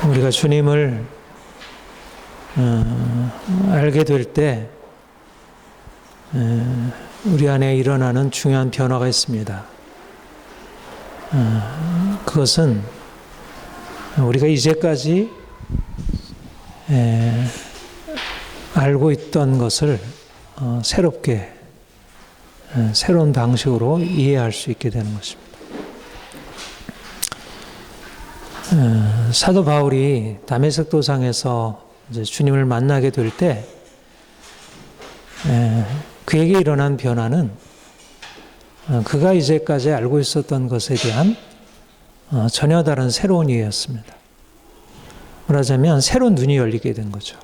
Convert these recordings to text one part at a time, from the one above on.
우리가 주님을 알게 될 때 우리 안에 일어나는 중요한 변화가 있습니다. 그것은 우리가 이제까지 알고 있던 것을 새롭게 새로운 방식으로 이해할 수 있게 되는 것입니다. 사도 바울이 다메섹 도상에서 이제 주님을 만나게 될 때 그에게 일어난 변화는 그가 이제까지 알고 있었던 것에 대한 전혀 다른 새로운 이해였습니다. 말하자면 새로운 눈이 열리게 된 거죠.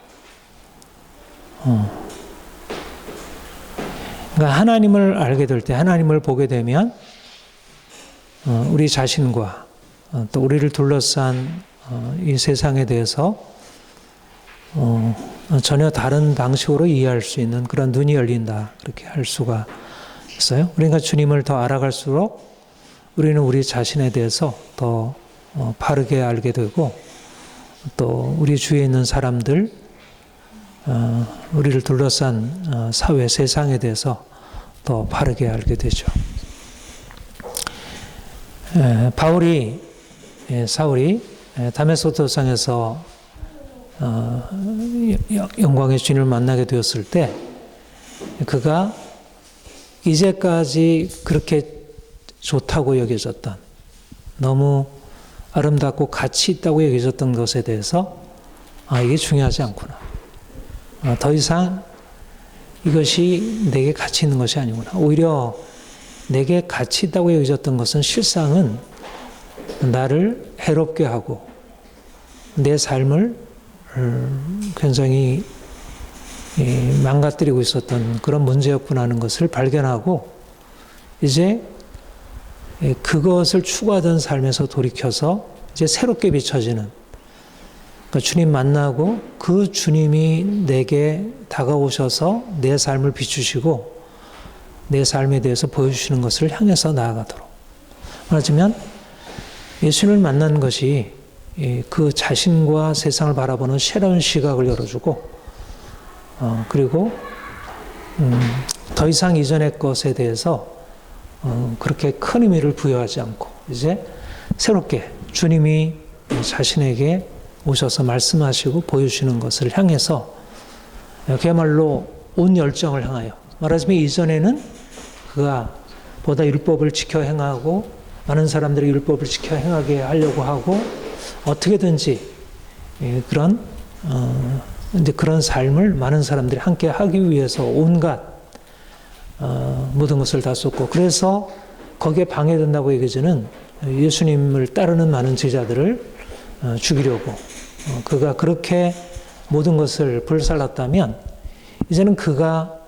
그러니까 하나님을 알게 될 때, 하나님을 보게 되면 우리 자신과 또 우리를 둘러싼 이 세상에 대해서 전혀 다른 방식으로 이해할 수 있는 그런 눈이 열린다, 그렇게 할 수가 있어요. 그러니까 주님을 더 알아갈수록 우리는 우리 자신에 대해서 더 바르게 알게 되고, 또 우리 주위에 있는 사람들, 우리를 둘러싼 사회, 세상에 대해서 더 바르게 알게 되죠. 사울이 다메섹 도상에서 영광의 주님을 만나게 되었을 때, 그가 이제까지 그렇게 좋다고 여겨졌던, 너무 아름답고 가치 있다고 여겨졌던 것에 대해서 이게 중요하지 않구나. 더 이상 이것이 내게 가치 있는 것이 아니구나. 오히려 내게 가치 있다고 여겨졌던 것은 실상은 나를 해롭게 하고 내 삶을 굉장히 망가뜨리고 있었던 그런 문제였구나 하는 것을 발견하고, 이제 그것을 추구하던 삶에서 돌이켜서 이제 새롭게 비춰지는, 그러니까 주님 만나고 그 주님이 내게 다가오셔서 내 삶을 비추시고 내 삶에 대해서 보여주시는 것을 향해서 나아가도록. 말하자면 예수님을 만난 것이 그 자신과 세상을 바라보는 새로운 시각을 열어주고, 그리고 더 이상 이전의 것에 대해서 그렇게 큰 의미를 부여하지 않고 이제 새롭게 주님이 자신에게 오셔서 말씀하시고 보여주시는 것을 향해서 그야말로 온 열정을 향하여, 말하자면 이전에는 그가 보다 율법을 지켜 행하고 많은 사람들이 율법을 지켜 행하게 하려고 하고 어떻게든지 그런 삶을 많은 사람들이 함께 하기 위해서 온갖 모든 것을 다 쏟고, 그래서 거기에 방해된다고 여겨지는 예수님을 따르는 많은 제자들을 죽이려고 그가 그렇게 모든 것을 불살랐다면, 이제는 그가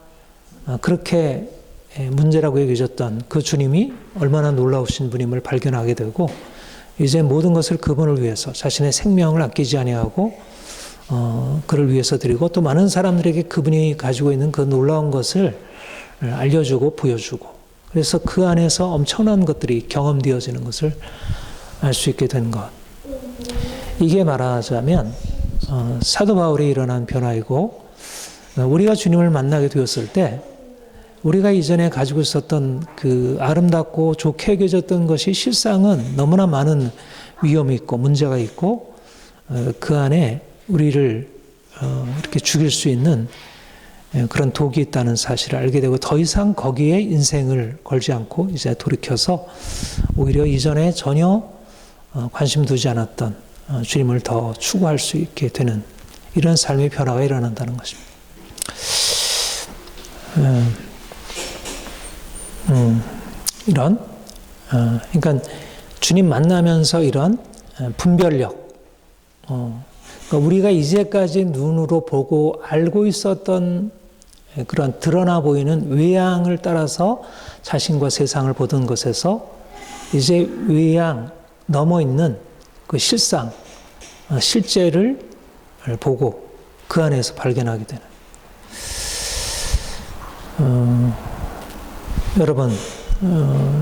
그렇게 문제라고 여겨졌던 그 주님이 얼마나 놀라우신 분임을 발견하게 되고, 이제 모든 것을 그분을 위해서 자신의 생명을 아끼지 아니하고 그를 위해서 드리고, 또 많은 사람들에게 그분이 가지고 있는 그 놀라운 것을 알려주고 보여주고, 그래서 그 안에서 엄청난 것들이 경험되어지는 것을 알 수 있게 된 것. 이게 말하자면 사도 바울이 일어난 변화이고, 우리가 주님을 만나게 되었을 때 우리가 이전에 가지고 있었던 그 아름답고 좋게 여겨졌던 것이 실상은 너무나 많은 위험이 있고 문제가 있고, 그 안에 우리를 이렇게 죽일 수 있는 그런 독이 있다는 사실을 알게 되고, 더 이상 거기에 인생을 걸지 않고 이제 돌이켜서 오히려 이전에 전혀 관심 두지 않았던 주님을 더 추구할 수 있게 되는 이런 삶의 변화가 일어난다는 것입니다. 그러니까 주님 만나면서 이런 분별력, 그러니까 우리가 이제까지 눈으로 보고 알고 있었던 그런 드러나 보이는 외양을 따라서 자신과 세상을 보던 것에서 이제 외양 넘어 있는 그 실상, 실제를 보고 그 안에서 발견하게 되는.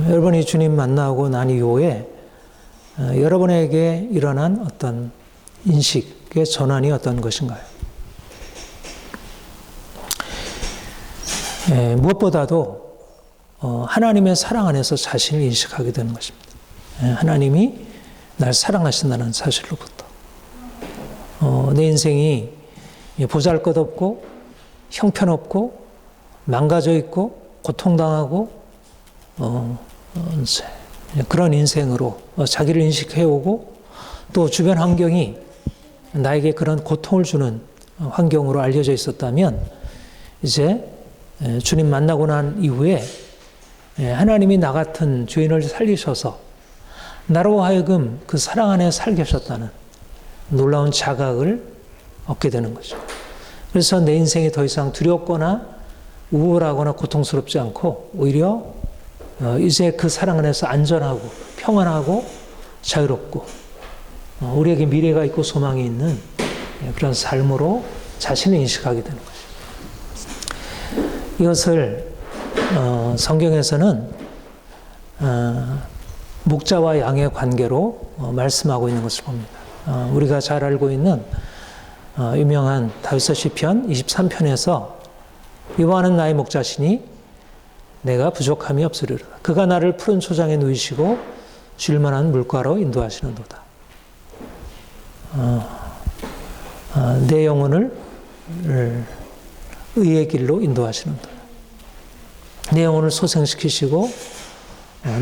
여러분이 주님 만나고 난 이후에 여러분에게 일어난 어떤 인식의 전환이 어떤 것인가요? 무엇보다도 하나님의 사랑 안에서 자신을 인식하게 되는 것입니다. 하나님이 날 사랑하신다는 사실로부터 내 인생이 보잘것없고 형편없고 망가져 있고 고통당하고 그런 인생으로 자기를 인식해오고 또 주변 환경이 나에게 그런 고통을 주는 환경으로 알려져 있었다면 이제 주님 만나고 난 이후에 하나님이 나 같은 죄인을 살리셔서 나로 하여금 그 사랑 안에 살게 하셨다는 놀라운 자각을 얻게 되는 거죠. 그래서 내 인생이 더 이상 두렵거나 우울하거나 고통스럽지 않고 오히려 이제 그 사랑 안에서 안전하고 평안하고 자유롭고 우리에게 미래가 있고 소망이 있는 그런 삶으로 자신을 인식하게 되는 거죠. 이것을 성경에서는 목자와 양의 관계로 말씀하고 있는 것을 봅니다. 우리가 잘 알고 있는 유명한 다윗의 시편 23편에서 여호와는 나의 목자시니 내가 부족함이 없으리로다. 그가 나를 푸른 초장에 누이시고 줄 만한 물가로 인도하시는도다. 내 영혼을 의의 길로 인도하시는도다. 내 영혼을 소생시키시고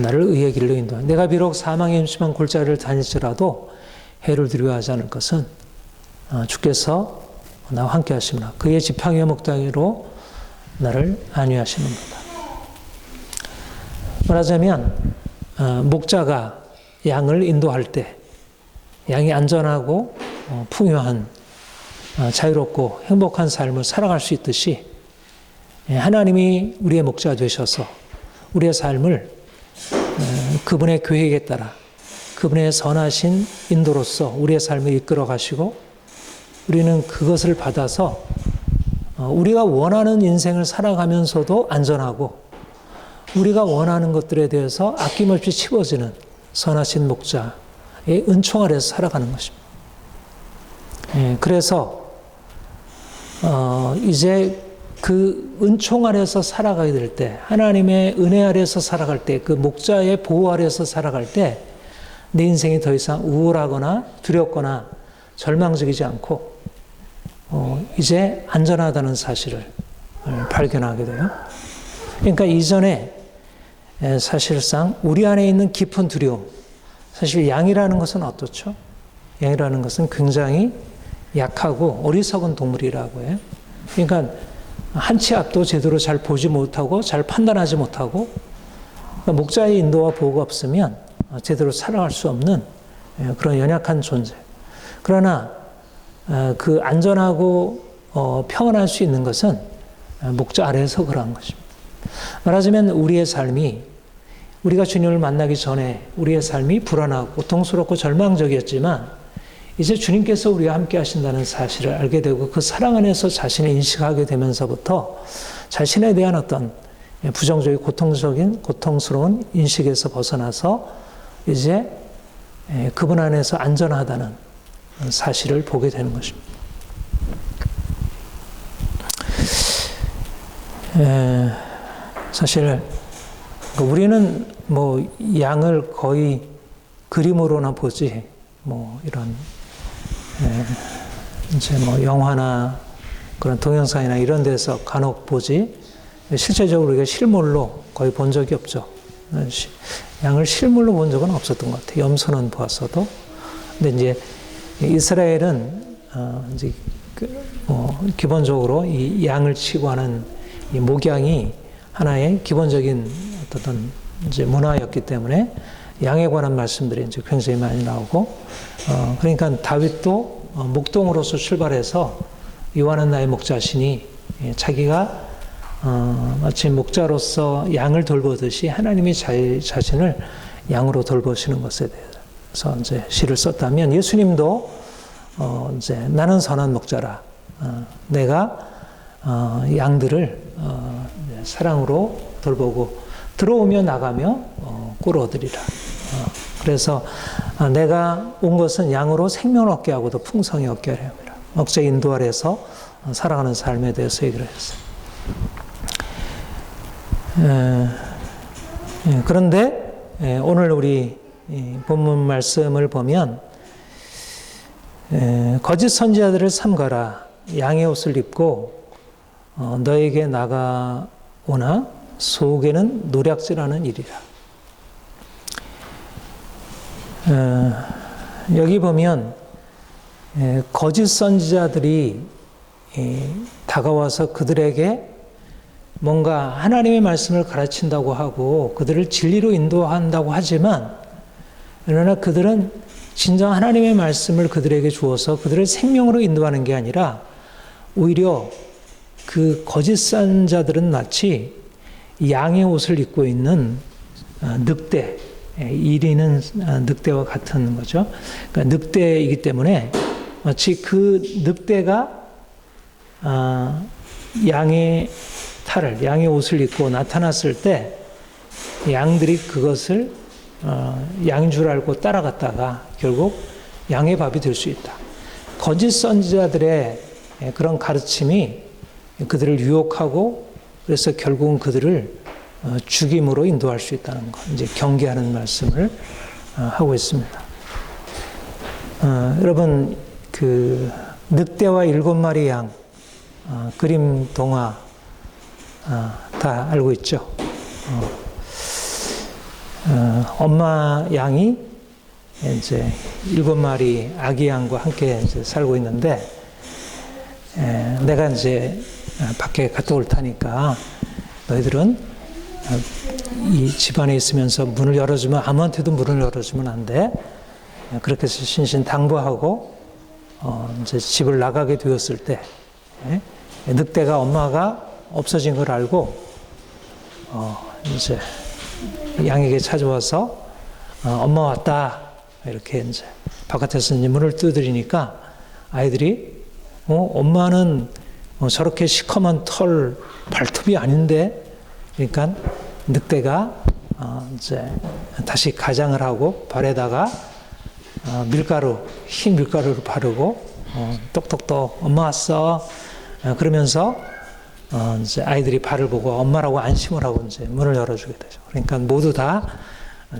나를 의의 길로 인도하. 내가 비록 사망의 음침한 골짜기를 다닐지라도 해를 두려워하지 않을 것은 주께서 나와 함께 하십니다. 그의 지팡이와 목당이로 나를 안위하시는도다. 말하자면 목자가 양을 인도할 때 양이 안전하고 풍요한 자유롭고 행복한 삶을 살아갈 수 있듯이 하나님이 우리의 목자 되셔서 우리의 삶을 그분의 계획에 따라 그분의 선하신 인도로서 우리의 삶을 이끌어 가시고 우리는 그것을 받아서 우리가 원하는 인생을 살아가면서도 안전하고 우리가 원하는 것들에 대해서 아낌없이 치워지는 선하신 목자의 은총 아래서 살아가는 것입니다. 그래서 이제 그 은총 아래서 살아가게 될 때, 하나님의 은혜 아래서 살아갈 때, 그 목자의 보호 아래서 살아갈 때 내 인생이 더 이상 우울하거나 두렵거나 절망적이지 않고 이제 안전하다는 사실을 발견하게 돼요. 그러니까 이전에 사실상 우리 안에 있는 깊은 두려움, 사실 양이라는 것은 어떻죠? 양이라는 것은 굉장히 약하고 어리석은 동물이라고 해요. 그러니까 한 치 앞도 제대로 잘 보지 못하고 잘 판단하지 못하고 목자의 인도와 보호가 없으면 제대로 살아갈 수 없는 그런 연약한 존재. 그러나 그 안전하고 평안할 수 있는 것은 목자 아래에서 그러한 것입니다. 말하자면 우리의 삶이 우리가 주님을 만나기 전에 우리의 삶이 불안하고 고통스럽고 절망적이었지만 이제 주님께서 우리와 함께 하신다는 사실을 알게 되고 그 사랑 안에서 자신을 인식하게 되면서부터 자신에 대한 어떤 부정적인 고통스러운 인식에서 벗어나서 이제 그분 안에서 안전하다는 사실을 보게 되는 것입니다. 사실 우리는 뭐 양을 거의 그림으로나 보지 뭐 이런 이제 뭐 영화나 그런 동영상이나 이런 데서 간혹 보지 실제적으로 우리가 실물로 거의 본 적이 없죠. 양을 실물로 본 적은 없었던 것 같아요. 염소는 보았어도. 근데 이제 이스라엘은 이제 기본적으로 이 양을 치고 하는 이 목양이 하나의 기본적인 어떤 이제 문화였기 때문에 양에 관한 말씀들이 이제 굉장히 많이 나오고, 그러니까 다윗도 목동으로서 출발해서 여호와는 나의 목자시니 자기가 마치 목자로서 양을 돌보듯이 하나님이 자신을 양으로 돌보시는 것에 대해서 이제 시를 썼다면 예수님도 이제 나는 선한 목자라. 내가 양들을 사랑으로 돌보고 들어오며 나가며 꿀 얻으리라. 그래서 내가 온 것은 양으로 생명을 얻게 하고 더 풍성히 얻게 하려 합니다. 억제 인도 아래서 살아가는 삶에 대해서 얘기를 했어요. 그런데 오늘 우리 본문 말씀을 보면 거짓 선지자들을 삼가라. 양의 옷을 입고 너에게 나가오나 속에는 노략질하는 일이라. 여기 보면 거짓 선지자들이 다가와서 그들에게 뭔가 하나님의 말씀을 가르친다고 하고 그들을 진리로 인도한다고 하지만, 그러나 그들은 진정 하나님의 말씀을 그들에게 주어서 그들을 생명으로 인도하는 게 아니라 오히려 그 거짓 선지자들은 마치 양의 옷을 입고 있는 늑대, 이리는 늑대와 같은 거죠. 그러니까 늑대이기 때문에 마치 그 늑대가 양의 탈을, 양의 옷을 입고 나타났을 때 양들이 그것을 양인 줄 알고 따라갔다가 결국 양의 밥이 될 수 있다. 거짓 선지자들의 그런 가르침이 그들을 유혹하고 그래서 결국은 그들을 죽임으로 인도할 수 있다는 것, 이제 경계하는 말씀을 하고 있습니다. 여러분, 그 늑대와 7마리 양 그림 동화 다 알고 있죠. 엄마 양이 이제 7마리 아기 양과 함께 이제 살고 있는데, 내가 이제 밖에 갔다 올 테니까 너희들은 이 집안에 있으면서 문을 열어주면, 아무한테도 문을 열어주면 안 돼. 그렇게 해서 신신당부하고 이제 집을 나가게 되었을 때 늑대가 엄마가 없어진 걸 알고 이제 양에게 찾아와서 엄마 왔다 이렇게 이제 바깥에서 이제 문을 두드리니까 아이들이 엄마는 저렇게 시커먼 털 발톱이 아닌데, 그러니까 늑대가 이제 다시 가장을 하고 발에다가 밀가루, 흰 밀가루를 바르고 똑똑똑 엄마 왔어 그러면서 이제 아이들이 발을 보고 엄마라고 안심을 하고 이제 문을 열어주게 되죠. 그러니까 모두 다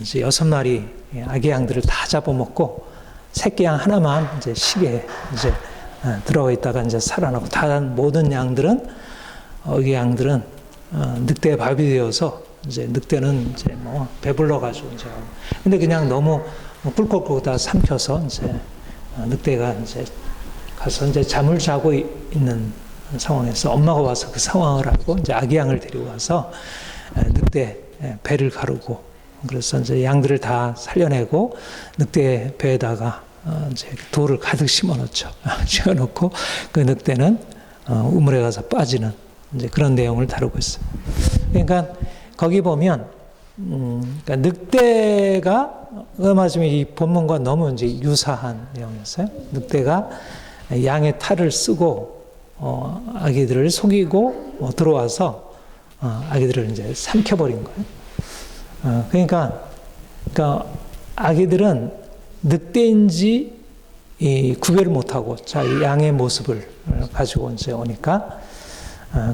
이제 6마리 아기 양들을 다 잡아먹고 새끼 양 하나만 이제 시계에 이제 들어가 있다가 이제 살아나고, 다른 모든 양들은 어기 양들은 늑대의 밥이 되어서 이제 늑대는 이제 뭐 배불러 가지고 이제, 근데 그냥 너무 꿀꺽꿀꺽 다 삼켜서 이제 늑대가 이제 가서 이제 잠을 자고 있는 상황에서 엄마가 와서 그 상황을 알고 이제 아기 양을 데리고 와서 늑대 배를 가르고, 그래서 이제 양들을 다 살려내고 늑대 배에다가 이제 돌을 가득 심어놓죠. 심어놓고 그 늑대는 우물에 가서 빠지는 이제 그런 내용을 다루고 있어요. 그러니까 거기 보면 그러니까 늑대가 맞으면 이 본문과 너무 이제 유사한 내용이었어요. 늑대가 양의 탈을 쓰고 아기들을 속이고 들어와서 아기들을 이제 삼켜버린 거예요. 그러니까 아기들은 늑대인지 구별을 못하고 자기 양의 모습을 가지고 이제 오니까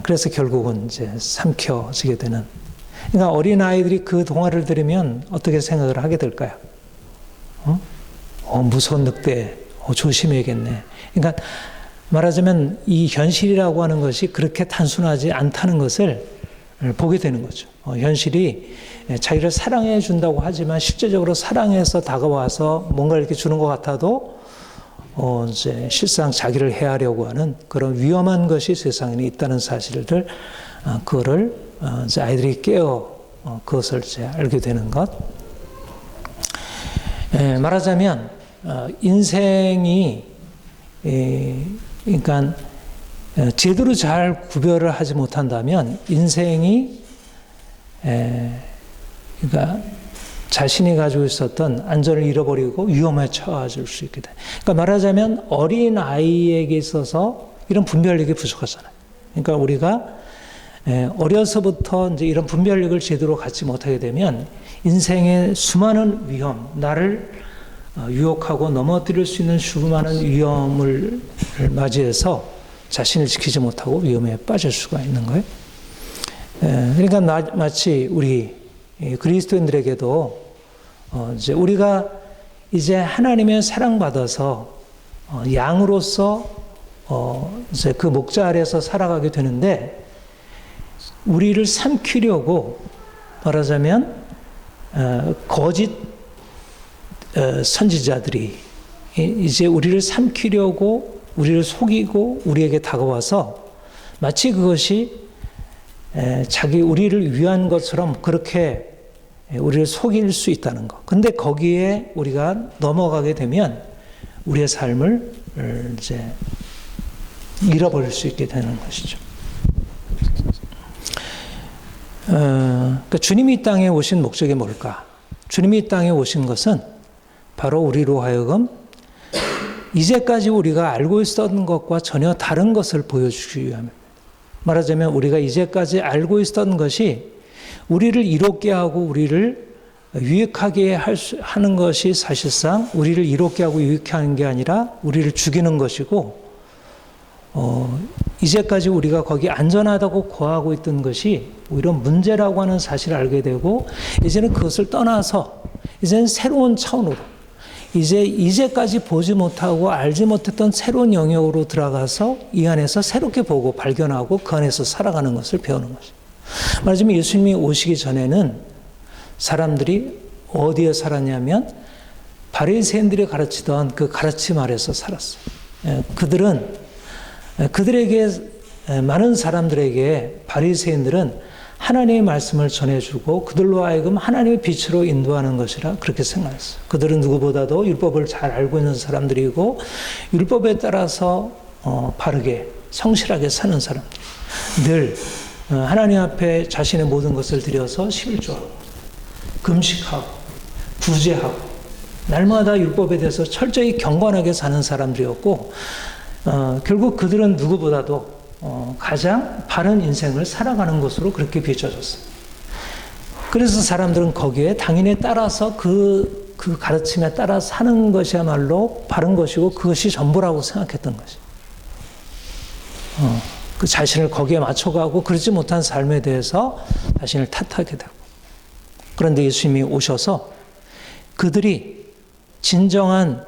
그래서 결국은 이제 삼켜지게 되는. 그러니까 어린 아이들이 그 동화를 들으면 어떻게 생각을 하게 될까요? 무서운 늑대, 조심해야겠네. 그러니까 말하자면 이 현실이라고 하는 것이 그렇게 단순하지 않다는 것을 보게 되는 거죠. 현실이 자기를 사랑해 준다고 하지만 실제적으로 사랑해서 다가와서 뭔가 이렇게 주는 것 같아도 이제 실상 자기를 해하려고 하는 그런 위험한 것이 세상에 있다는 사실을 그거를 이제 아이들이 그것을 이제 알게 되는 것. 말하자면 인생이 그러니까 제대로 잘 구별을 하지 못한다면 인생이 그러니까 자신이 가지고 있었던 안전을 잃어버리고 위험에 처해질 수 있게 돼. 그러니까 말하자면 어린 아이에게 있어서 이런 분별력이 부족하잖아요. 그러니까 우리가 어려서부터 이제 이런 분별력을 제대로 갖지 못하게 되면 인생의 수많은 위험, 나를 유혹하고 넘어뜨릴 수 있는 수많은 위험을 맞이해서 자신을 지키지 못하고 위험에 빠질 수가 있는 거예요. 그러니까 마치 우리 그리스도인들에게도 이제 우리가 이제 하나님의 사랑받아서 양으로서 이제 그 목자 아래에서 살아가게 되는데, 우리를 삼키려고 말하자면 거짓 선지자들이 이제 우리를 삼키려고 우리를 속이고 우리에게 다가와서 마치 그것이 우리를 위한 것처럼 그렇게 우리를 속일 수 있다는 것. 근데 거기에 우리가 넘어가게 되면 우리의 삶을 이제 잃어버릴 수 있게 되는 것이죠. 그러니까 주님이 이 땅에 오신 목적이 뭘까? 주님이 이 땅에 오신 것은 바로 우리로 하여금 이제까지 우리가 알고 있었던 것과 전혀 다른 것을 보여주기 위함입니다. 말하자면 우리가 이제까지 알고 있었던 것이 우리를 이롭게 하고 우리를 유익하게 하는 것이 사실상 우리를 이롭게 하고 유익하게 하는 게 아니라 우리를 죽이는 것이고, 이제까지 우리가 거기 안전하다고 거하고 있던 것이 오히려 문제라고 하는 사실을 알게 되고, 이제는 그것을 떠나서 이제는 새로운 차원으로 이제까지 보지 못하고 알지 못했던 새로운 영역으로 들어가서 이 안에서 새롭게 보고 발견하고 그 안에서 살아가는 것을 배우는 것입니다. 말하자면 예수님이 오시기 전에는 사람들이 어디에 살았냐면 바리새인들이 가르치던 그 가르침 아래서 살았어요. 많은 사람들에게 바리새인들은 하나님의 말씀을 전해주고 그들로 하여금 하나님의 빛으로 인도하는 것이라 그렇게 생각했어요. 그들은 누구보다도 율법을 잘 알고 있는 사람들이고 율법에 따라서 바르게 성실하게 사는 사람들, 늘 하나님 앞에 자신의 모든 것을 드려서 11조하고 금식하고 구제하고 날마다 율법에 대해서 철저히 경건하게 사는 사람들이었고, 결국 그들은 누구보다도 가장 바른 인생을 살아가는 것으로 그렇게 비춰졌어요. 그래서 사람들은 거기에 당연히 따라서 그 가르침에 따라 사는 것이야말로 바른 것이고 그것이 전부라고 생각했던 것이. 그 자신을 거기에 맞춰가고 그러지 못한 삶에 대해서 자신을 탓하게 되고. 그런데 예수님이 오셔서 그들이 진정한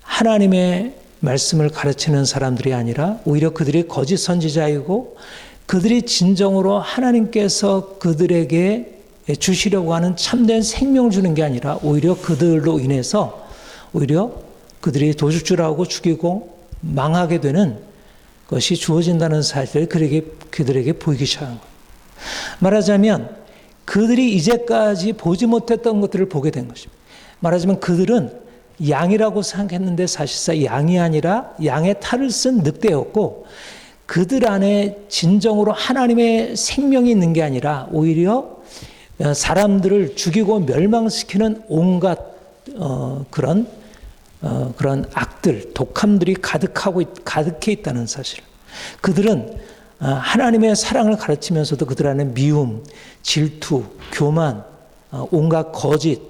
하나님의 말씀을 가르치는 사람들이 아니라 오히려 그들이 거짓 선지자이고 그들이 진정으로 하나님께서 그들에게 주시려고 하는 참된 생명 주는 게 아니라 오히려 그들로 인해서 오히려 그들이 도둑질하고 죽이고 망하게 되는 것이 주어진다는 사실을 그들에게 보이기 시작한 거예요. 말하자면 그들이 이제까지 보지 못했던 것들을 보게 된 것입니다. 말하자면 그들은 양이라고 생각했는데 사실상 양이 아니라 양의 탈을 쓴 늑대였고, 그들 안에 진정으로 하나님의 생명이 있는 게 아니라 오히려 사람들을 죽이고 멸망시키는 온갖 그런 악들, 독함들이 가득해 있다는 사실. 그들은 하나님의 사랑을 가르치면서도 그들 안에 미움, 질투, 교만, 온갖 거짓,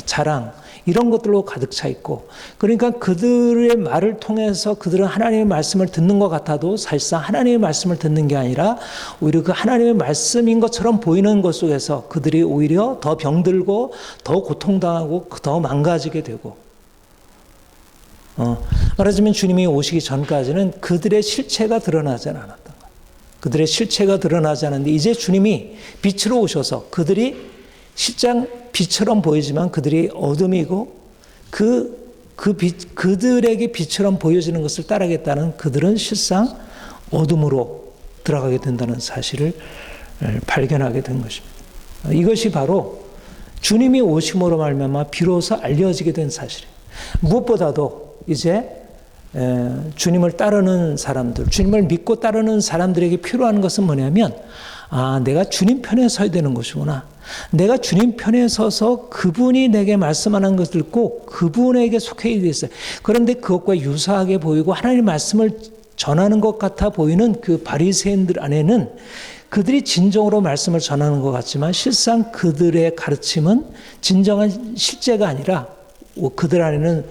자랑, 이런 것들로 가득 차 있고, 그러니까 그들의 말을 통해서 그들은 하나님의 말씀을 듣는 것 같아도 사실상 하나님의 말씀을 듣는 게 아니라 오히려 그 하나님의 말씀인 것처럼 보이는 것 속에서 그들이 오히려 더 병들고 더 고통당하고 더 망가지게 되고, 말하자면 주님이 오시기 전까지는 그들의 실체가 드러나지 않았던 거예요. 그들의 실체가 드러나지 않았는데 이제 주님이 빛으로 오셔서 그들이 실상 빛처럼 보이지만 그들이 어둠이고 그들에게 빛처럼 보여지는 것을 따르겠다는 그들은 실상 어둠으로 들어가게 된다는 사실을 발견하게 된 것입니다. 이것이 바로 주님이 오심으로 말미암아 비로소 알려지게 된 사실이에요. 무엇보다도 이제 주님을 따르는 사람들, 주님을 믿고 따르는 사람들에게 필요한 것은 뭐냐면, 내가 주님 편에 서야 되는 것이구나. 내가 주님 편에 서서 그분이 내게 말씀하는 것을 듣고 그분에게 속해 있어요. 그런데 그것과 유사하게 보이고 하나님의 말씀을 전하는 것 같아 보이는 그 바리새인들 안에는 그들이 진정으로 말씀을 전하는 것 같지만 실상 그들의 가르침은 진정한 실제가 아니라 그들 안에는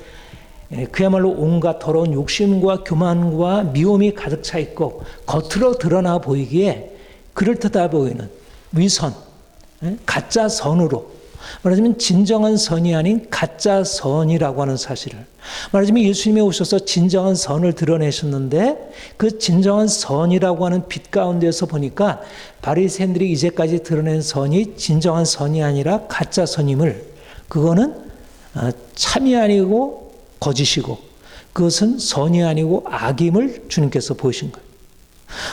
그야말로 온갖 더러운 욕심과 교만과 미움이 가득 차 있고 겉으로 드러나 보이기에 그럴듯해 보이는 위선, 가짜 선으로 말하자면 진정한 선이 아닌 가짜 선이라고 하는 사실을 말하자면 예수님이 오셔서 진정한 선을 드러내셨는데 그 진정한 선이라고 하는 빛 가운데서 보니까 바리새인들이 이제까지 드러낸 선이 진정한 선이 아니라 가짜 선임을 그거는 참이 아니고 거짓이고 그것은 선이 아니고 악임을 주님께서 보이신 거예요.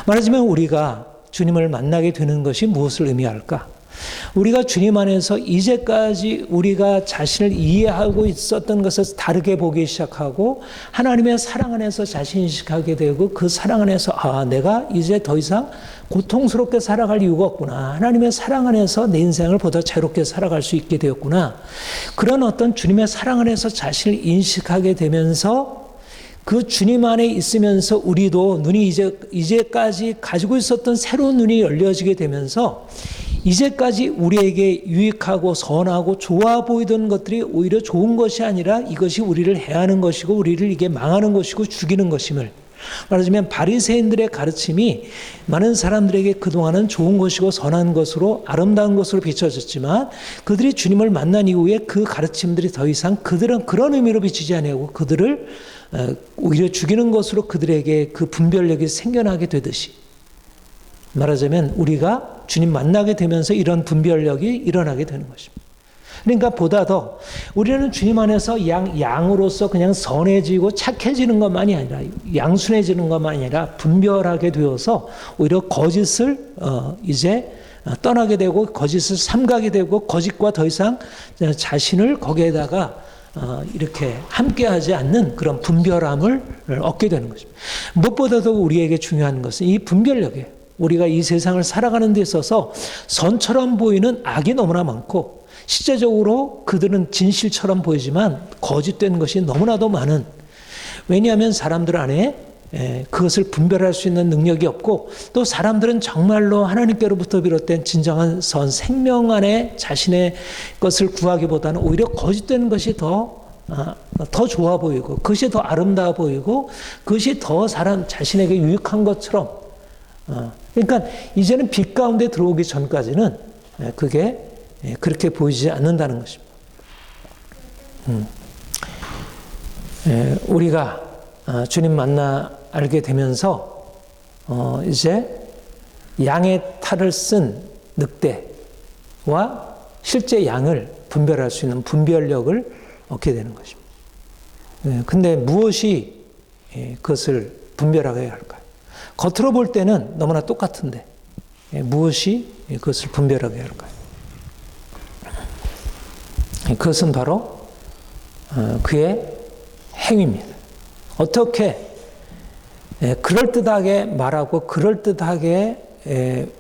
말하자면 우리가 주님을 만나게 되는 것이 무엇을 의미할까? 우리가 주님 안에서 이제까지 우리가 자신을 이해하고 있었던 것을 다르게 보기 시작하고 하나님의 사랑 안에서 자신인식하게 되고 그 사랑 안에서 내가 이제 더 이상 고통스럽게 살아갈 이유가 없구나. 하나님의 사랑 안에서 내 인생을 보다 자유롭게 살아갈 수 있게 되었구나. 그런 어떤 주님의 사랑 안에서 자신을 인식하게 되면서 그 주님 안에 있으면서 우리도 눈이 이제까지 가지고 있었던 새로운 눈이 열려지게 되면서 이제까지 우리에게 유익하고 선하고 좋아 보이던 것들이 오히려 좋은 것이 아니라 이것이 우리를 해하는 것이고 우리를 이게 망하는 것이고 죽이는 것임을 말하자면 바리새인들의 가르침이 많은 사람들에게 그동안은 좋은 것이고 선한 것으로 아름다운 것으로 비춰졌지만 그들이 주님을 만난 이후에 그 가르침들이 더 이상 그들은 그런 의미로 비치지 아니하고 그들을 오히려 죽이는 것으로 그들에게 그 분별력이 생겨나게 되듯이 말하자면 우리가 주님 만나게 되면서 이런 분별력이 일어나게 되는 것입니다. 그러니까 보다 더 우리는 주님 안에서 양으로서 그냥 선해지고 착해지는 것만이 아니라 양순해지는 것만이 아니라 분별하게 되어서 오히려 거짓을 이제 떠나게 되고 거짓을 삼가게 되고 거짓과 더 이상 자신을 거기에다가 이렇게 함께하지 않는 그런 분별함을 얻게 되는 것입니다. 무엇보다도 우리에게 중요한 것은 이 분별력이에요. 우리가 이 세상을 살아가는 데 있어서 선처럼 보이는 악이 너무나 많고 실제적으로 그들은 진실처럼 보이지만 거짓된 것이 너무나도 많은 왜냐하면 사람들 안에 그것을 분별할 수 있는 능력이 없고 또 사람들은 정말로 하나님께로부터 비롯된 진정한 선 생명 안에 자신의 것을 구하기보다는 오히려 거짓된 것이 더 좋아 보이고 그것이 더 아름다워 보이고 그것이 더 사람 자신에게 유익한 것처럼 그러니까 이제는 빛 가운데 들어오기 전까지는 그게 그렇게 보이지 않는다는 것입니다. 우리가 주님 만나 알게 되면서 이제 양의 탈을 쓴 늑대와 실제 양을 분별할 수 있는 분별력을 얻게 되는 것입니다. 근데 무엇이 그것을 분별하게 할까요? 겉으로 볼 때는 너무나 똑같은데 무엇이 그것을 분별하게 할까요? 그것은 바로 그의 행위입니다. 어떻게 그럴듯하게 말하고 그럴듯하게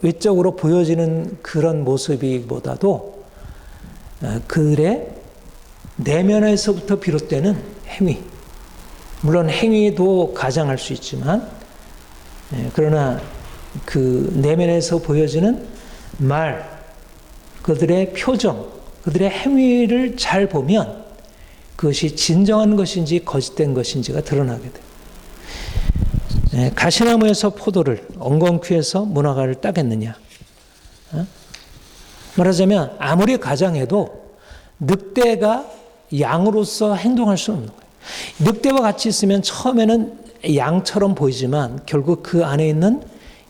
외적으로 보여지는 그런 모습이보다도 그들의 내면에서부터 비롯되는 행위 물론 행위도 가장할 수 있지만 그러나 그 내면에서 보여지는 말 그들의 표정 그들의 행위를 잘 보면 그것이 진정한 것인지 거짓된 것인지가 드러나게 돼요. 가시나무에서 포도를 엉겅퀴에서 무화과를 따겠느냐. 말하자면 아무리 가장해도 늑대가 양으로서 행동할 수는 없는 거예요. 늑대와 같이 있으면 처음에는 양처럼 보이지만 결국 그 안에 있는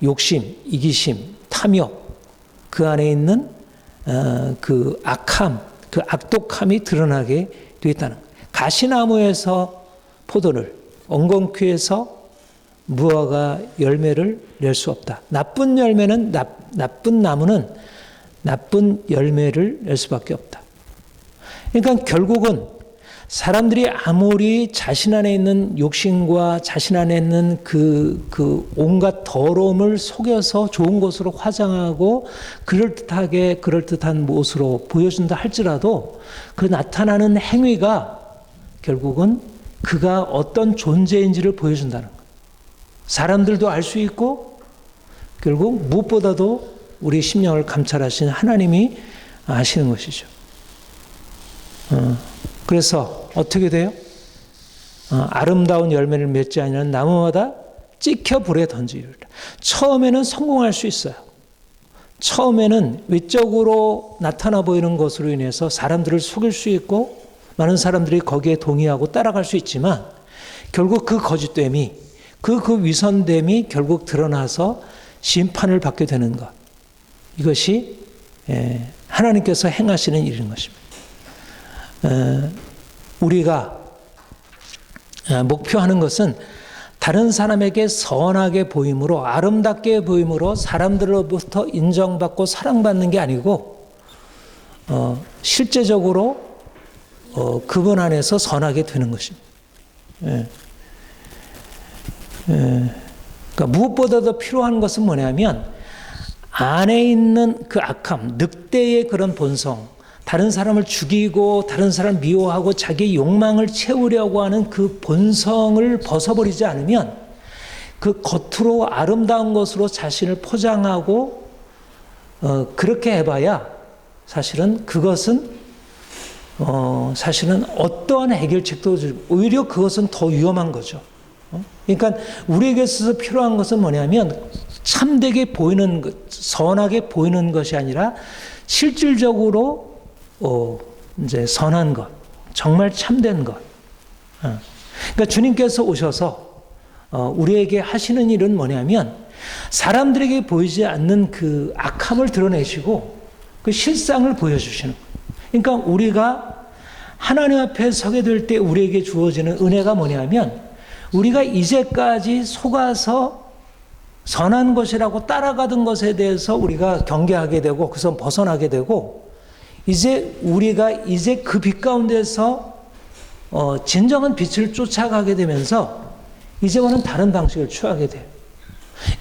욕심, 이기심, 탐욕 그 안에 있는 그 악함, 그 악독함이 드러나게 되었다는 거예요. 가시나무에서 포도를, 엉겅퀴에서 무화과 열매를 낼 수 없다. 나쁜 열매는 나쁜 나무는 나쁜 열매를 낼 수밖에 없다. 그러니까 결국은 사람들이 아무리 자신 안에 있는 욕심과 자신 안에 있는 그 온갖 더러움을 속여서 좋은 것으로 화장하고 그럴듯한 모습으로 보여준다 할지라도 그 나타나는 행위가 결국은 그가 어떤 존재인지를 보여준다는 거예요. 사람들도 알 수 있고 결국 무엇보다도 우리 심령을 감찰하시는 하나님이 아시는 것이죠. 그래서 어떻게 돼요? 아름다운 열매를 맺지 않는 나무마다 찍혀 불에 던지리라. 처음에는 성공할 수 있어요. 처음에는 외적으로 나타나 보이는 것으로 인해서 사람들을 속일 수 있고 많은 사람들이 거기에 동의하고 따라갈 수 있지만 결국 그 거짓됨이 그 위선됨이 결국 드러나서 심판을 받게 되는 것. 이것이 하나님께서 행하시는 일인 것입니다. 우리가 목표하는 것은 다른 사람에게 선하게 보임으로 아름답게 보임으로 사람들로부터 인정받고 사랑받는 게 아니고 실제적으로 그분 안에서 선하게 되는 것입니다. 그러니까 무엇보다도 필요한 것은 뭐냐면 안에 있는 그 악함, 늑대의 그런 본성, 다른 사람을 죽이고 다른 사람을 미워하고 자기의 욕망을 채우려고 하는 그 본성을 벗어버리지 않으면 그 겉으로 아름다운 것으로 자신을 포장하고 그렇게 해봐야 사실은 그것은 사실은 어떠한 해결책도 오히려 그것은 더 위험한 거죠. 그러니까 우리에게 있어서 필요한 것은 뭐냐면 참되게 보이는 것, 선하게 보이는 것이 아니라 실질적으로 이제 선한 것, 정말 참된 것. 그러니까 주님께서 오셔서 우리에게 하시는 일은 뭐냐면 사람들에게 보이지 않는 그 악함을 드러내시고 그 실상을 보여주시는 거예요. 그러니까 우리가 하나님 앞에 서게 될 때 우리에게 주어지는 은혜가 뭐냐면 우리가 이제까지 속아서 선한 것이라고 따라가던 것에 대해서 우리가 경계하게 되고 그래서 벗어나게 되고 이제 우리가 이제 그 빛 가운데서 진정한 빛을 쫓아가게 되면서 이제와는 다른 방식을 취하게 돼요.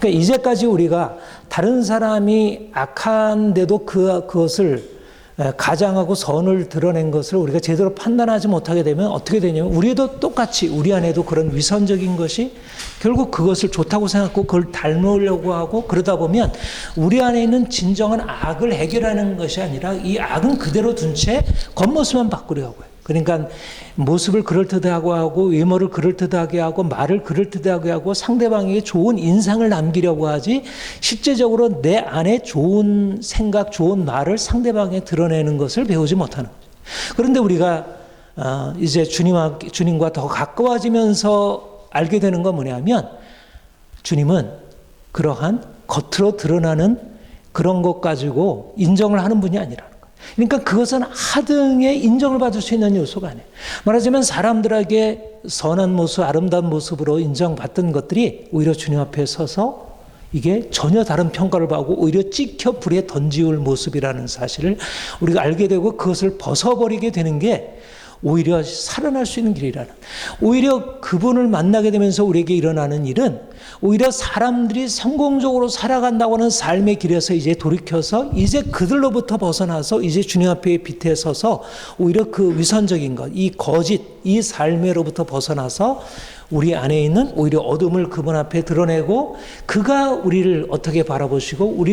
그러니까 이제까지 우리가 다른 사람이 악한데도 그것을 가장하고 선을 드러낸 것을 우리가 제대로 판단하지 못하게 되면 어떻게 되냐면 우리도 똑같이 우리 안에도 그런 위선적인 것이 결국 그것을 좋다고 생각하고 그걸 닮으려고 하고 그러다 보면 우리 안에 있는 진정한 악을 해결하는 것이 아니라 이 악은 그대로 둔 채 겉모습만 바꾸려고 해요. 그러니까 모습을 그럴듯하게 하고 외모를 그럴듯하게 하고 말을 그럴듯하게 하고 상대방에게 좋은 인상을 남기려고 하지 실제적으로 내 안에 좋은 생각, 좋은 말을 상대방에 드러내는 것을 배우지 못하는 거죠. 그런데 우리가 이제 주님과 더 가까워지면서 알게 되는 건 뭐냐면 주님은 그러한 겉으로 드러나는 그런 것 가지고 인정을 하는 분이 아니라 그러니까 그것은 하등의 인정을 받을 수 있는 요소가 아니에요. 말하자면 사람들에게 선한 모습, 아름다운 모습으로 인정받던 것들이 오히려 주님 앞에 서서 이게 전혀 다른 평가를 받고 오히려 찍혀 불에 던지울 모습이라는 사실을 우리가 알게 되고 그것을 벗어버리게 되는 게 오히려 살아날 수 있는 길이라는. 오히려 그분을 만나게 되면서 우리에게 일어나는 일은 오히려 사람들이 성공적으로 살아간다고 하는 삶의 길에서 이제 돌이켜서 이제 그들로부터 벗어나서 이제 주님 앞에 빛에 서서 오히려 그 위선적인 것, 이 거짓, 이 삶으로부터 벗어나서 우리 안에 있는 오히려 어둠을 그분 앞에 드러내고 그가 우리를 어떻게 바라보시고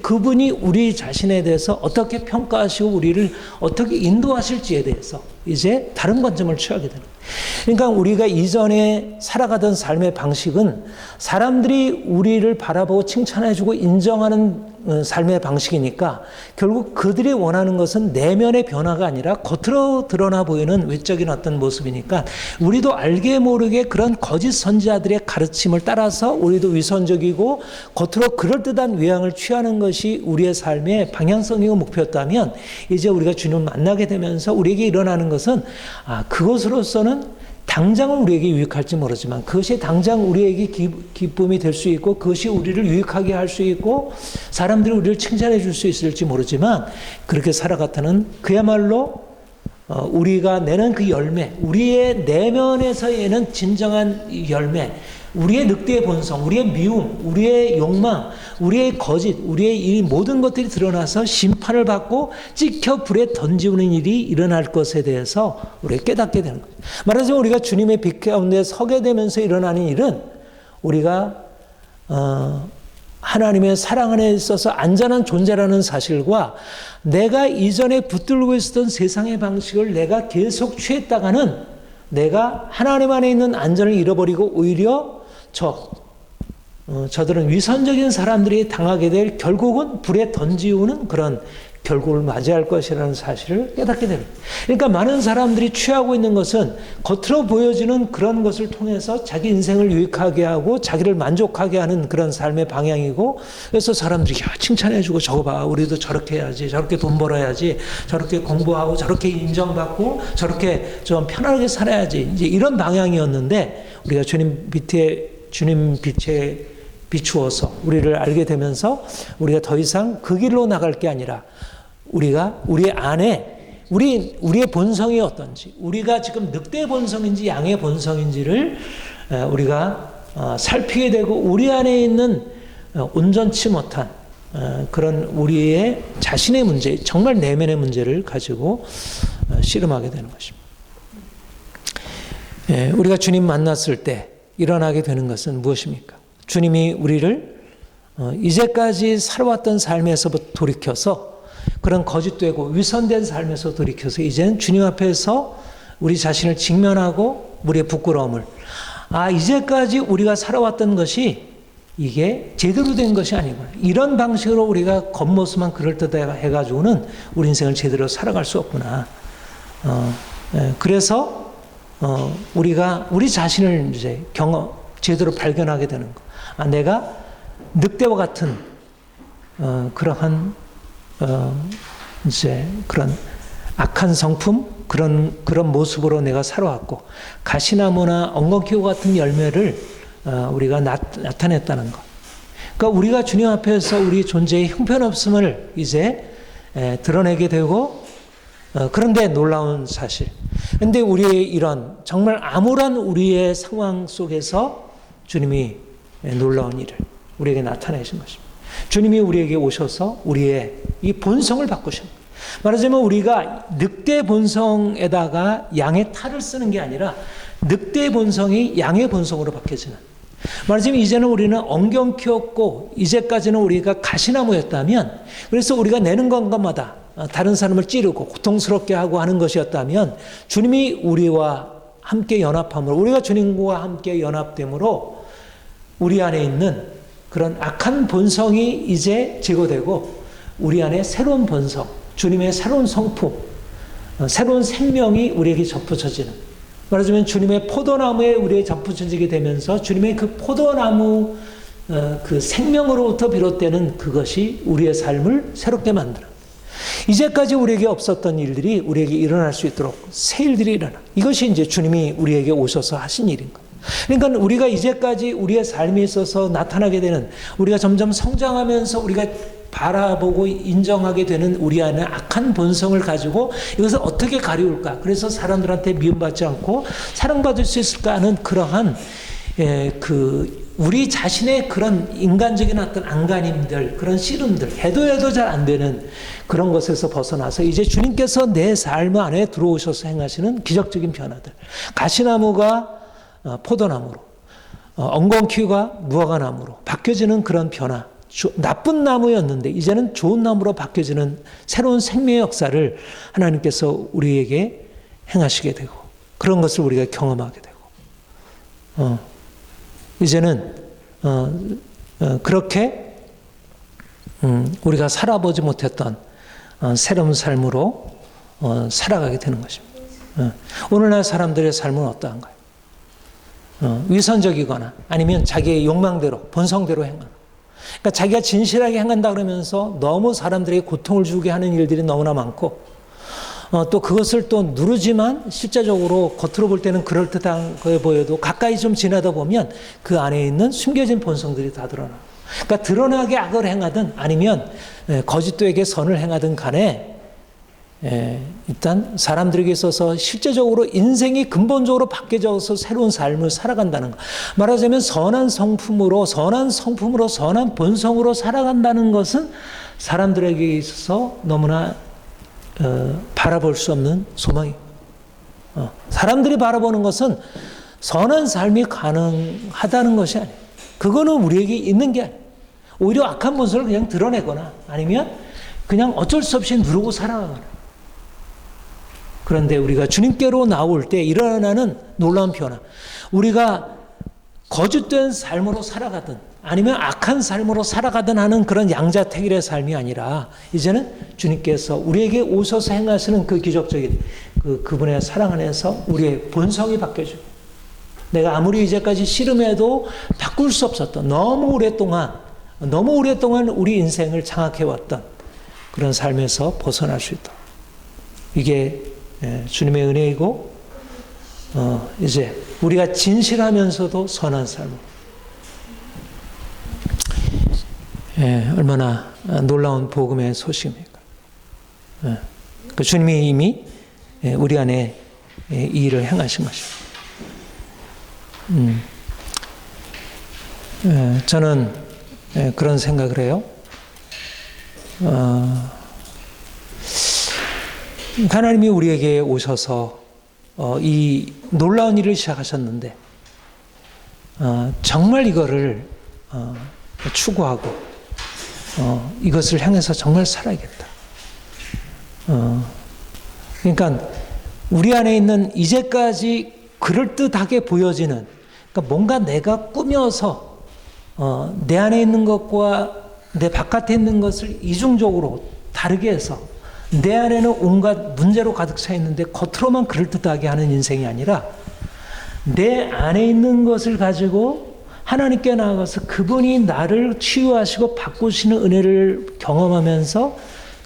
그분이 우리 자신에 대해서 어떻게 평가하시고 우리를 어떻게 인도하실지에 대해서 이제 다른 관점을 취하게 되는 거예요. 그러니까 우리가 이전에 살아가던 삶의 방식은 사람들이 우리를 바라보고 칭찬해주고 인정하는 삶의 방식이니까 결국 그들이 원하는 것은 내면의 변화가 아니라 겉으로 드러나 보이는 외적인 어떤 모습이니까 우리도 알게 모르게 그런 거짓 선지자들의 가르침을 따라서 우리도 위선적이고 겉으로 그럴듯한 외양을 취하는 것이 우리의 삶의 방향성이고 목표였다면 이제 우리가 주님을 만나게 되면서 우리에게 일어나는 것은 그것으로서는 당장은 우리에게 유익할지 모르지만 그것이 당장 우리에게 기쁨이 될 수 있고 그것이 우리를 유익하게 할 수 있고 사람들이 우리를 칭찬해 줄 수 있을지 모르지만 그렇게 살아갔다는 그야말로 우리가 내는 그 열매, 우리의 내면에서 내는 진정한 열매, 우리의 늑대의 본성, 우리의 미움, 우리의 욕망, 우리의 거짓, 우리의 이 모든 것들이 드러나서 심판을 받고 찍혀 불에 던지는 일이 일어날 것에 대해서 우리가 깨닫게 되는 거죠. 말하자면 우리가 주님의 빛 가운데 서게 되면서 일어나는 일은 우리가 하나님의 사랑 안에 있어서 안전한 존재라는 사실과 내가 이전에 붙들고 있었던 세상의 방식을 내가 계속 취했다가는 내가 하나님 안에 있는 안전을 잃어버리고 오히려 저들은 위선적인 사람들이 당하게 될 결국은 불에 던지우는 그런 결국을 맞이할 것이라는 사실을 깨닫게 됩니다. 그러니까 많은 사람들이 취하고 있는 것은 겉으로 보여지는 그런 것을 통해서 자기 인생을 유익하게 하고 자기를 만족하게 하는 그런 삶의 방향이고, 그래서 사람들이 칭찬해주고 저거 봐, 우리도 저렇게 해야지, 저렇게 돈 벌어야지, 저렇게 공부하고 저렇게 인정받고 저렇게 좀 편하게 살아야지, 이제 이런 방향이었는데 우리가 주님 빛에 비추어서 우리를 알게 되면서 우리가 더 이상 그 길로 나갈 게 아니라 우리가 우리 안에 우리의 본성이 어떤지, 우리가 지금 늑대의 본성인지 양의 본성인지를 우리가 살피게 되고 우리 안에 있는 온전치 못한 그런 우리의 자신의 문제, 정말 내면의 문제를 가지고 씨름하게 되는 것입니다. 우리가 주님 만났을 때 일어나게 되는 것은 무엇입니까? 주님이 우리를 이제까지 살아왔던 삶에서부터 돌이켜서 그런 거짓되고 위선된 삶에서 돌이켜서 이제는 주님 앞에서 우리 자신을 직면하고 우리의 부끄러움을, 이제까지 우리가 살아왔던 것이 이게 제대로 된 것이 아니구나, 이런 방식으로 우리가 겉모습만 그럴듯하게 해가지고는 우리 인생을 제대로 살아갈 수 없구나. 그래서 우리가 우리 자신을 이제 제대로 발견하게 되는 거. 내가 늑대와 같은 그러한 이제 그런 악한 성품, 그런 모습으로 내가 살아왔고, 가시나무나 엉겅퀴고 같은 열매를 우리가 나타냈다는 것. 그러니까 우리가 주님 앞에서 우리 존재의 형편없음을 이제 드러내게 되고, 그런데 놀라운 사실. 근데 우리의 이런 정말 암울한 우리의 상황 속에서 주님이 놀라운 일을 우리에게 나타내신 것입니다. 주님이 우리에게 오셔서 우리의 이 본성을 바꾸십니다. 말하자면 우리가 늑대 본성에다가 양의 탈을 쓰는 게 아니라 늑대의 본성이 양의 본성으로 바뀌어지는. 말하자면 이제는 우리는 엉겅퀴었고 이제까지는 우리가 가시나무였다면, 그래서 우리가 내는 것마다 다른 사람을 찌르고 고통스럽게 하고 하는 것이었다면, 주님이 우리와 함께 연합함으로, 우리가 주님과 함께 연합됨으로 우리 안에 있는 그런 악한 본성이 이제 제거되고 우리 안에 새로운 본성, 주님의 새로운 성품, 새로운 생명이 우리에게 접붙여지는, 말하자면 주님의 포도나무에 우리에 접붙여지게 되면서 주님의 그 포도나무 그 생명으로부터 비롯되는 그것이 우리의 삶을 새롭게 만드는, 이제까지 우리에게 없었던 일들이 우리에게 일어날 수 있도록 새 일들이 일어나. 이것이 이제 주님이 우리에게 오셔서 하신 일인 것. 그러니까 우리가 이제까지 우리의 삶에 있어서 나타나게 되는, 우리가 점점 성장하면서 우리가 바라보고 인정하게 되는 우리 안에 악한 본성을 가지고 이것을 어떻게 가리울까, 그래서 사람들한테 미움받지 않고 사랑받을 수 있을까 하는 그러한 우리 자신의 그런 인간적인 어떤 안간힘들, 그런 씨름들, 해도 잘 안 되는 그런 것에서 벗어나서 이제 주님께서 내 삶 안에 들어오셔서 행하시는 기적적인 변화들, 가시나무가 포도나무로, 엉겅퀴가 무화과나무로 바뀌어지는 그런 변화, 나쁜 나무였는데 이제는 좋은 나무로 바뀌어지는 새로운 생명의 역사를 하나님께서 우리에게 행하시게 되고, 그런 것을 우리가 경험하게 되고, 이제는 그렇게 우리가 살아보지 못했던 새로운 삶으로 살아가게 되는 것입니다. 오늘날 사람들의 삶은 어떠한가요? 위선적이거나 아니면 자기의 욕망대로, 본성대로 행하는, 그러니까 자기가 진실하게 행한다 그러면서 너무 사람들에게 고통을 주게 하는 일들이 너무나 많고, 또 그것을 또 누르지만 실제적으로 겉으로 볼 때는 그럴듯한 거에 보여도 가까이 좀 지나다 보면 그 안에 있는 숨겨진 본성들이 다 드러나. 그러니까 드러나게 악을 행하든 아니면 거짓되게 선을 행하든 간에 일단 사람들에게 있어서 실제적으로 인생이 근본적으로 바뀌어져서 새로운 삶을 살아간다는 것. 말하자면 선한 성품으로 선한 본성으로 살아간다는 것은 사람들에게 있어서 너무나 바라볼 수 없는 소망이에요. 사람들이 바라보는 것은 선한 삶이 가능하다는 것이 아니에요. 그거는 우리에게 있는 게 아니에요. 오히려 악한 본성을 그냥 드러내거나 아니면 그냥 어쩔 수 없이 누르고 살아가거나. 그런데 우리가 주님께로 나올 때 일어나는 놀라운 변화. 우리가 거짓된 삶으로 살아가든 아니면 악한 삶으로 살아가든 하는 그런 양자택일의 삶이 아니라 이제는 주님께서 우리에게 오셔서 행하시는 그 기적적인 그분의 사랑 안에서 우리의 본성이 바뀌어지고 내가 아무리 이제까지 싫음해도 바꿀 수 없었던 너무 오랫동안 우리 인생을 장악해왔던 그런 삶에서 벗어날 수 있다. 이게 주님의 은혜이고 이제 우리가 진실하면서도 선한 삶. 얼마나 놀라운 복음의 소식입니까? 그 주님이 이미 우리 안에 이 일을 행하신 것입니다. 저는 그런 생각을 해요. 하나님이 우리에게 오셔서 이 놀라운 일을 시작하셨는데 정말 이거를 추구하고 이것을 향해서 정말 살아야겠다. 그러니까 우리 안에 있는 이제까지 그럴듯하게 보여지는 그러니까 뭔가 내가 꾸며서 내 안에 있는 것과 내 바깥에 있는 것을 이중적으로 다르게 해서 내 안에는 온갖 문제로 가득 차 있는데 겉으로만 그럴듯하게 하는 인생이 아니라 내 안에 있는 것을 가지고 하나님께 나아가서 그분이 나를 치유하시고 바꾸시는 은혜를 경험하면서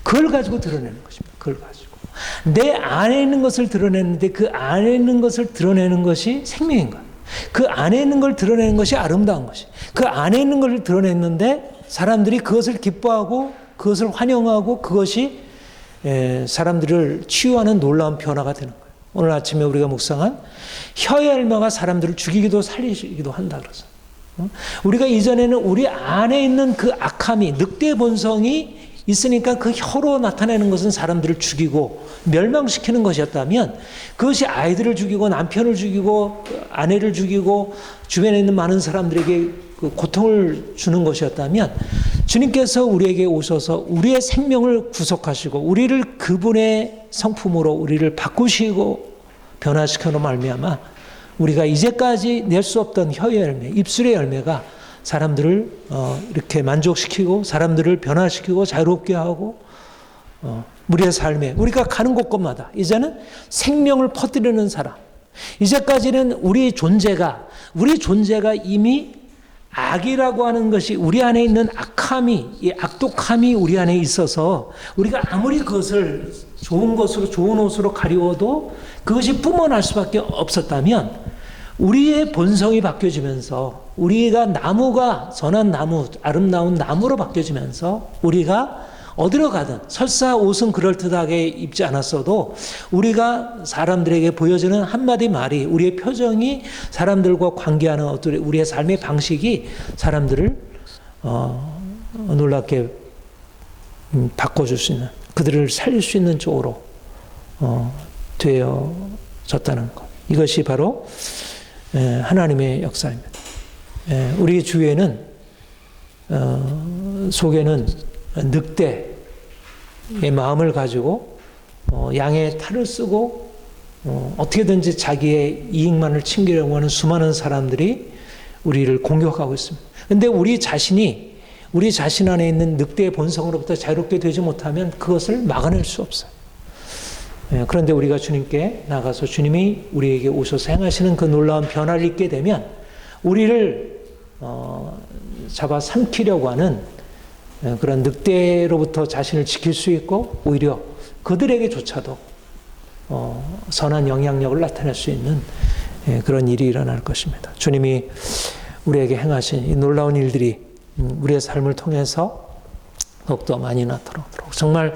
그걸 가지고 드러내는 것입니다. 그걸 가지고. 내 안에 있는 것을 드러내는데 그 안에 있는 것을 드러내는 것이 생명인 거예요. 그 안에 있는 걸 드러내는 것이 아름다운 것이. 그 안에 있는 걸 드러냈는데 사람들이 그것을 기뻐하고 그것을 환영하고 그것이 사람들을 치유하는 놀라운 변화가 되는 거예요. 오늘 아침에 우리가 묵상한 혀의 열매가 사람들을 죽이기도 살리기도 한다 그래서 우리가 이전에는 우리 안에 있는 그 악함이 늑대 본성이 있으니까 그 혀로 나타내는 것은 사람들을 죽이고 멸망시키는 것이었다면 그것이 아이들을 죽이고 남편을 죽이고 아내를 죽이고 주변에 있는 많은 사람들에게 그 고통을 주는 것이었다면 주님께서 우리에게 오셔서 우리의 생명을 구속하시고 우리를 그분의 성품으로 우리를 바꾸시고 변화시켜 놓은 말미암아 우리가 이제까지 낼 수 없던 혀의 열매, 입술의 열매가 사람들을 이렇게 만족시키고 사람들을 변화시키고 자유롭게 하고 우리의 삶에 우리가 가는 곳곳마다 이제는 생명을 퍼뜨리는 사람. 이제까지는 우리 존재가 이미 악이라고 하는 것이 우리 안에 있는 악함이 이 악독함이 우리 안에 있어서 우리가 아무리 그것을 좋은 것으로 좋은 옷으로 가리워도 그것이 뿜어날 수밖에 없었다면 우리의 본성이 바뀌어지면서 우리가 나무가 선한 나무 아름다운 나무로 바뀌어지면서 우리가 어디로 가든 설사 옷은 그럴듯하게 입지 않았어도 우리가 사람들에게 보여주는 한마디 말이 우리의 표정이 사람들과 관계하는 어떤 우리의 삶의 방식이 사람들을 놀랍게 바꿔줄 수 있는 그들을 살릴 수 있는 쪽으로 되어졌다는 것. 이것이 바로 하나님의 역사입니다. 우리 주위에는 속에는 늑대의 마음을 가지고 양의 탈을 쓰고 어떻게든지 자기의 이익만을 챙기려고 하는 수많은 사람들이 우리를 공격하고 있습니다. 그런데 우리 자신 안에 있는 늑대의 본성으로부터 자유롭게 되지 못하면 그것을 막아낼 수 없어요. 그런데 우리가 주님께 나가서 주님이 우리에게 오셔서 행하시는 그 놀라운 변화를 입게 되면 우리를 잡아 삼키려고 하는 그런 늑대로부터 자신을 지킬 수 있고 오히려 그들에게조차도 선한 영향력을 나타낼 수 있는 그런 일이 일어날 것입니다. 주님이 우리에게 행하신 이 놀라운 일들이 우리의 삶을 통해서 더욱더 많이 나타나도록 정말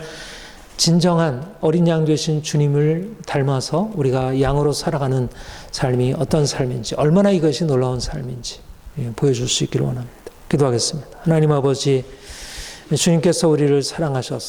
진정한 어린 양 되신 주님을 닮아서 우리가 양으로 살아가는 삶이 어떤 삶인지 얼마나 이것이 놀라운 삶인지 보여줄 수 있기를 원합니다. 기도하겠습니다. 하나님 아버지 주님께서 우리를 사랑하셔서